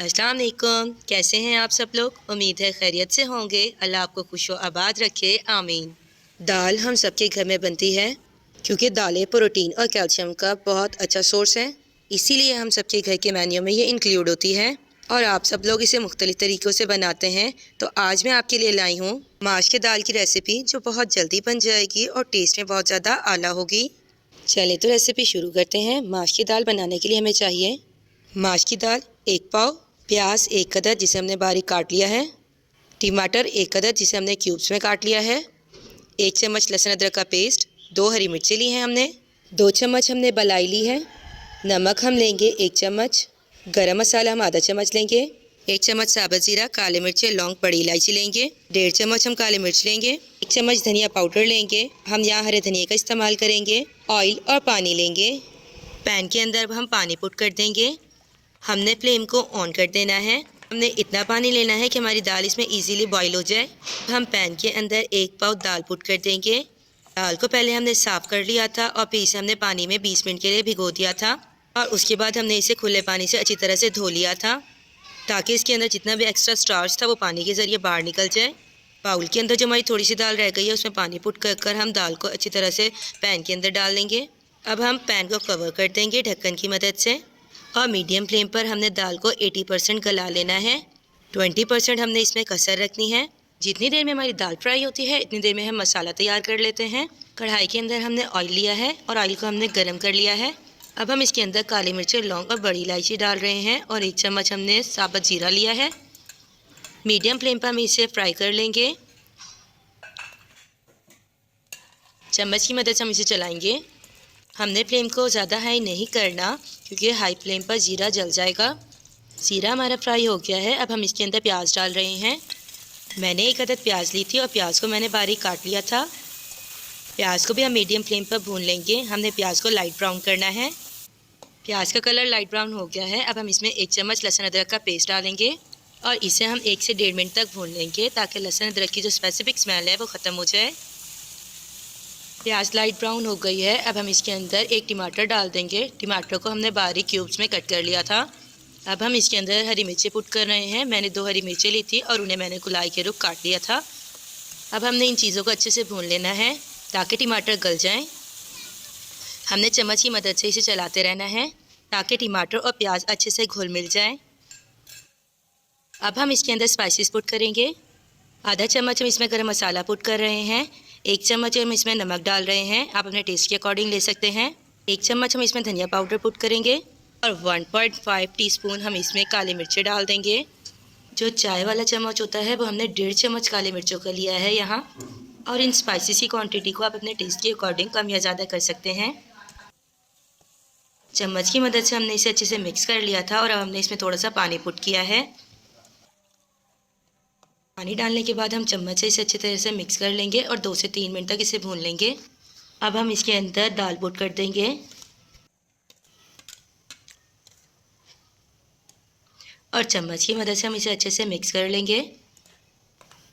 अस्सलाम वालेकुम। कैसे हैं आप सब लोग? उम्मीद है खैरियत से होंगे। अल्लाह आपको खुश व आबाद रखे, आमीन। दाल हम सबके घर में बनती है क्योंकि दालें प्रोटीन और कैल्शियम का बहुत अच्छा सोर्स है। इसीलिए हम सबके घर के मेन्यू में ये इंक्लूड होती है और आप सब लोग इसे मुख्तलिफ तरीक़ों से बनाते हैं। तो आज मैं आपके लिए लाई हूँ माश की दाल की रेसिपी, जो बहुत जल्दी बन जाएगी और टेस्ट में बहुत ज़्यादा आला होगी। चले तो रेसिपी शुरू करते हैं। माश की दाल बनाने के लिए हमें चाहिए माश की दाल 1 पाव, प्याज 1 अदद जिसे हमने बारीक काट लिया है, टमाटर 1 अदद जिसे हमने क्यूब्स में काट लिया है, 1 चम्मच लहसुन अदरक का पेस्ट, 2 हरी मिर्ची ली हैं हमने, 2 चम्मच हमने बलाई ली है, नमक हम लेंगे 1 चम्मच, गरम मसाला हम आधा चम्मच लेंगे, 1 चम्मच साबुत ज़ीरा, काले मिर्च, लौंग, बड़ी इलायची लेंगे, 1.5 चम्मच हम काली मिर्च लेंगे, 1 चम्मच धनिया पाउडर लेंगे, हम यहाँ हरे धनिया का इस्तेमाल करेंगे, ऑयल और पानी लेंगे। पैन के अंदर हम पानी पुट कर देंगे। हमने फ्लेम को ऑन कर देना है। हमने इतना पानी लेना है कि हमारी दाल इसमें इजीली बॉईल हो जाए। हम पैन के अंदर 1 पाव दाल पुट कर देंगे। दाल को पहले हमने साफ़ कर लिया था और फिर इसे हमने पानी में 20 मिनट के लिए भिगो दिया था और उसके बाद हमने इसे खुले पानी से अच्छी तरह से धो लिया था ताकि इसके अंदर जितना भी एक्स्ट्रा स्टार्च था वो पानी के ज़रिए बाहर निकल जाए। बाउल के अंदर जो हमारी थोड़ी सी दाल रह गई है उसमें पानी पुट कर हम दाल को अच्छी तरह से पैन के अंदर डाल देंगे। अब हम पैन को कवर कर देंगे ढक्कन की मदद से और मीडियम फ्लेम पर हमने दाल को 80% गला लेना है। 20% हमने इसमें कसर रखनी है। जितनी देर में हमारी दाल फ्राई होती है इतनी देर में हम मसाला तैयार कर लेते हैं। कढ़ाई के अंदर हमने ऑयल लिया है और ऑयल को हमने गर्म कर लिया है। अब हम इसके अंदर काली मिर्च, लौंग और बड़ी इलायची डाल रहे हैं और 1 चम्मच हमने साबुत ज़ीरा लिया है। मीडियम फ्लेम पर हम इसे फ्राई कर लेंगे। चम्मच की मदद से हम इसे चलाएंगे। हमने फ्लेम को ज़्यादा हाई नहीं करना क्योंकि हाई फ्लेम पर ज़ीरा जल जाएगा। ज़ीरा हमारा फ्राई हो गया है। अब हम इसके अंदर प्याज डाल रहे हैं। मैंने 1 अदद प्याज ली थी और प्याज को मैंने बारीक काट लिया था। प्याज को भी हम मीडियम फ्लेम पर भून लेंगे। हमने प्याज को लाइट ब्राउन करना है। प्याज का कलर लाइट ब्राउन हो गया है। अब हम इसमें 1 चम्मच लहसुन अदरक का पेस्ट डालेंगे और इसे हम 1 से 1.5 मिनट तक भून लेंगे ताकि लहसुन अदरक की जो स्पेसिफिक स्मेल है वो ख़त्म हो जाए। प्याज लाइट ब्राउन हो गई है। अब हम इसके अंदर 1 टमाटर डाल देंगे। टमाटर को हमने बारीक क्यूब्स में कट कर लिया था। अब हम इसके अंदर हरी मिर्ची पुट कर रहे हैं। मैंने 2 हरी मिर्ची ली थी और उन्हें मैंने गुलाई के रुख काट लिया था। अब हमने इन चीज़ों को अच्छे से भून लेना है ताकि टमाटर गल जाएं। हमने चम्मच की मदद से इसे चलाते रहना है ताकि टमाटर और प्याज अच्छे से घुल मिल जाएँ। अब हम इसके अंदर स्पाइसेस पुट करेंगे। आधा चम्मच हम इसमें गरम मसाला पुट कर रहे हैं। 1 चम्मच हम इसमें नमक डाल रहे हैं, आप अपने टेस्ट के अकॉर्डिंग ले सकते हैं। 1 चम्मच हम इसमें धनिया पाउडर पुट करेंगे और 1.5 टीस्पून हम इसमें काली मिर्चें डाल देंगे। जो चाय वाला चम्मच होता है वो हमने 1.5 चम्मच काली मिर्चों का लिया है यहाँ। और इन स्पाइसेस की क्वांटिटी को आप अपने टेस्ट के अकॉर्डिंग कम या ज़्यादा कर सकते हैं। चम्मच की मदद से हमने इसे अच्छे से मिक्स कर लिया था और अब हमने इसमें थोड़ा सा पानी पुट किया है। पानी डालने के बाद हम चम्मच से इसे अच्छी तरह से मिक्स कर लेंगे और 2 से 3 मिनट तक इसे भून लेंगे। अब हम इसके अंदर दाल पुट कर देंगे और चम्मच की मदद से हम इसे अच्छे से मिक्स कर लेंगे।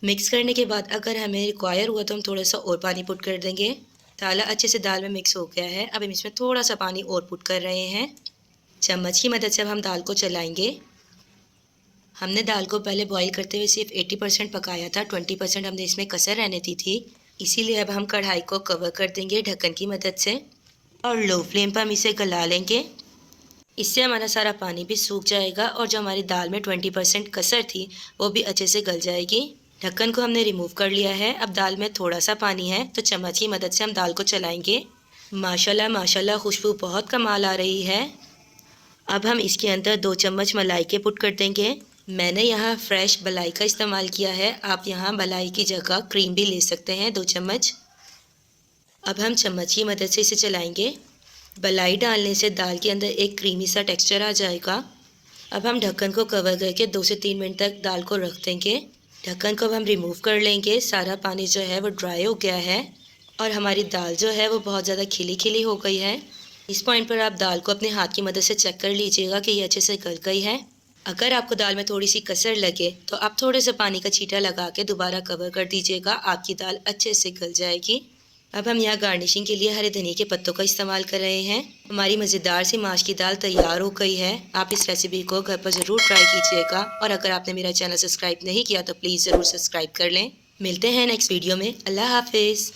मिक्स करने के बाद अगर हमें रिक्वायर हुआ तो हम थोड़ा सा और पानी पुट कर देंगे। मसाला अच्छे से दाल में मिक्स हो गया है। अब हम इसमें थोड़ा सा पानी और पुट कर रहे हैं। चम्मच की मदद से अब हम दाल को चलाएँगे। हमने दाल को पहले बॉईल करते हुए सिर्फ 80% पकाया था, 20% हमने इसमें कसर रहने दी थी। इसीलिए अब हम कढ़ाई को कवर कर देंगे ढक्कन की मदद से और लो फ्लेम पर हम इसे गला लेंगे। इससे हमारा सारा पानी भी सूख जाएगा और जो हमारी दाल में 20% कसर थी वो भी अच्छे से गल जाएगी। ढक्कन को हमने रिमूव कर लिया है। अब दाल में थोड़ा सा पानी है तो चम्मच की मदद से हम दाल को चलाएँगे। माशाल्लाह माशाल्लाह खुशबू बहुत कमाल आ रही है। अब हम इसके अंदर 2 चम्मच मलाई के पुट कर देंगे। मैंने यहाँ फ्रेश मलाई का इस्तेमाल किया है, आप यहाँ मलाई की जगह क्रीम भी ले सकते हैं 2 चम्मच। अब हम चम्मच की मदद से इसे चलाएंगे। मलाई डालने से दाल के अंदर एक क्रीमी सा टेक्सचर आ जाएगा। अब हम ढक्कन को कवर करके 2 से 3 मिनट तक दाल को रख देंगे। ढक्कन को अब हम रिमूव कर लेंगे। सारा पानी जो है वो ड्राई हो गया है और हमारी दाल जो है वो बहुत ज़्यादा खिली खिली हो गई है। इस पॉइंट पर आप दाल को अपने हाथ की मदद से चेक कर लीजिएगा कि ये अच्छे से गल गई है। अगर आपको दाल में थोड़ी सी कसर लगे तो आप थोड़े से पानी का छींटा लगा के दोबारा कवर कर दीजिएगा, आपकी दाल अच्छे से गल जाएगी। अब हम यहाँ गार्निशिंग के लिए हरे धनिया के पत्तों का इस्तेमाल कर रहे हैं। हमारी मज़ेदार सी माश की दाल तैयार हो गई है। आप इस रेसिपी को घर पर ज़रूर ट्राई कीजिएगा और अगर आपने मेरा चैनल सब्सक्राइब नहीं किया तो प्लीज़ ज़रूर सब्सक्राइब कर लें। मिलते हैं नेक्स्ट वीडियो में। अल्लाह हाफिज़।